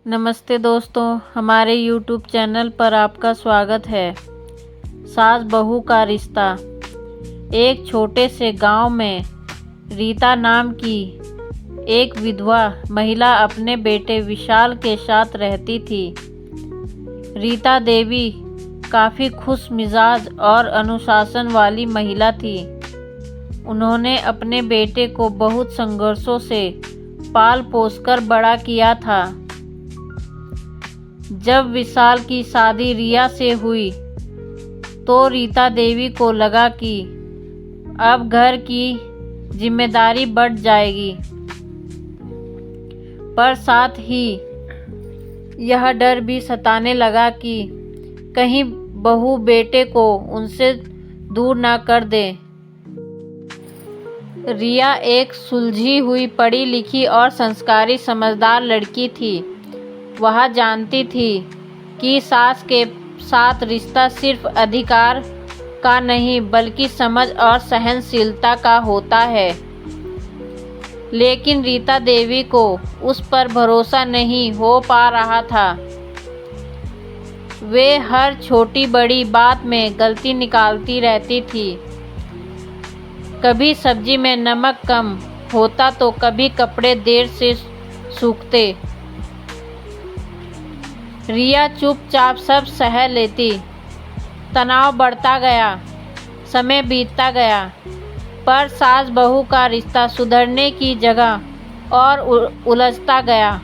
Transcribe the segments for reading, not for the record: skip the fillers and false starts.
नमस्ते दोस्तों, हमारे YouTube चैनल पर आपका स्वागत है। सास बहू का रिश्ता। एक छोटे से गांव में रीता नाम की एक विधवा महिला अपने बेटे विशाल के साथ रहती थी। रीता देवी काफ़ी खुश मिजाज और अनुशासन वाली महिला थी। उन्होंने अपने बेटे को बहुत संघर्षों से पाल पोसकर बड़ा किया था। जब विशाल की शादी रिया से हुई तो रीता देवी को लगा कि अब घर की जिम्मेदारी बढ़ जाएगी, पर साथ ही यह डर भी सताने लगा कि कहीं बहू बेटे को उनसे दूर ना कर दे। रिया एक सुलझी हुई, पढ़ी लिखी और संस्कारी समझदार लड़की थी। वह जानती थी कि सास के साथ रिश्ता सिर्फ अधिकार का नहीं बल्कि समझ और सहनशीलता का होता है। लेकिन रीता देवी को उस पर भरोसा नहीं हो पा रहा था। वे हर छोटी बड़ी बात में गलती निकालती रहती थी। कभी सब्जी में नमक कम होता तो कभी कपड़े देर से सूखते। रिया चुपचाप सब सह लेती। तनाव बढ़ता गया, समय बीतता गया, पर सास बहू का रिश्ता सुधरने की जगह और उलझता गया।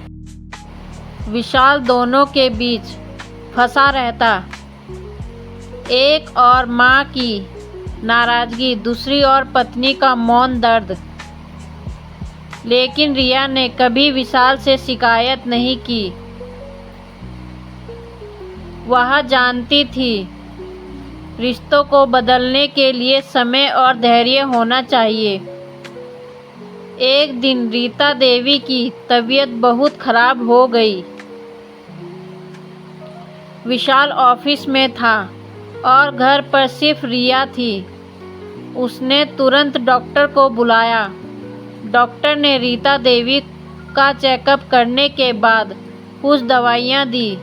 विशाल दोनों के बीच फंसा रहता। एक और माँ की नाराजगी, दूसरी और पत्नी का मौन दर्द। लेकिन रिया ने कभी विशाल से शिकायत नहीं की। वह जानती थी रिश्तों को बदलने के लिए समय और धैर्य होना चाहिए। एक दिन रीता देवी की तबीयत बहुत खराब हो गई। विशाल ऑफिस में था और घर पर सिर्फ रिया थी। उसने तुरंत डॉक्टर को बुलाया। डॉक्टर ने रीता देवी का चेकअप करने के बाद कुछ दवाइयाँ दी।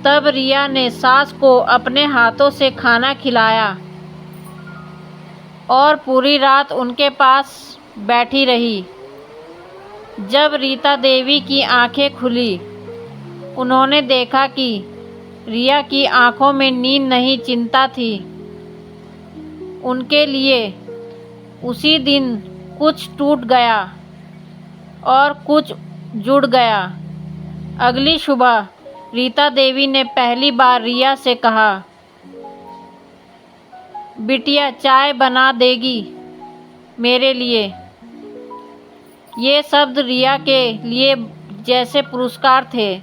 तब रिया ने सास को अपने हाथों से खाना खिलाया और पूरी रात उनके पास बैठी रही। जब रीता देवी की आंखें खुली, उन्होंने देखा कि रिया की आंखों में नींद नहीं, चिंता थी। उनके लिए उसी दिन कुछ टूट गया और कुछ जुड़ गया। अगली सुबह रीता देवी ने पहली बार रिया से कहा, बिटिया चाय बना देगी मेरे लिए। ये शब्द रिया के लिए जैसे पुरस्कार थे।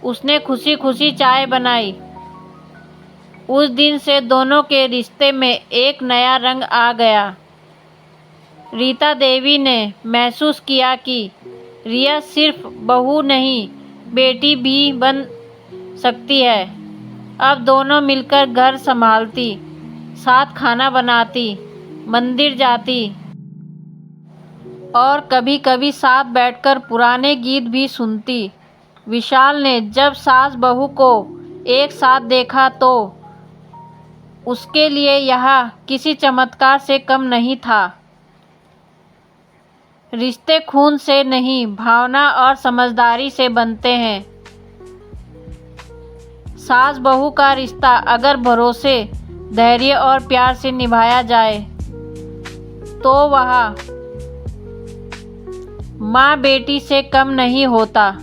उसने खुशी खुशी चाय बनाई। उस दिन से दोनों के रिश्ते में एक नया रंग आ गया। रीता देवी ने महसूस किया कि रिया सिर्फ बहू नहीं, बेटी भी बन सकती है। अब दोनों मिलकर घर संभालती, साथ खाना बनाती, मंदिर जाती और कभी-कभी साथ बैठकर पुराने गीत भी सुनती। विशाल ने जब सास बहू को एक साथ देखा तो उसके लिए यह किसी चमत्कार से कम नहीं था। रिश्ते खून से नहीं, भावना और समझदारी से बनते हैं। सास बहू का रिश्ता अगर भरोसे, धैर्य और प्यार से निभाया जाए तो वह माँ बेटी से कम नहीं होता।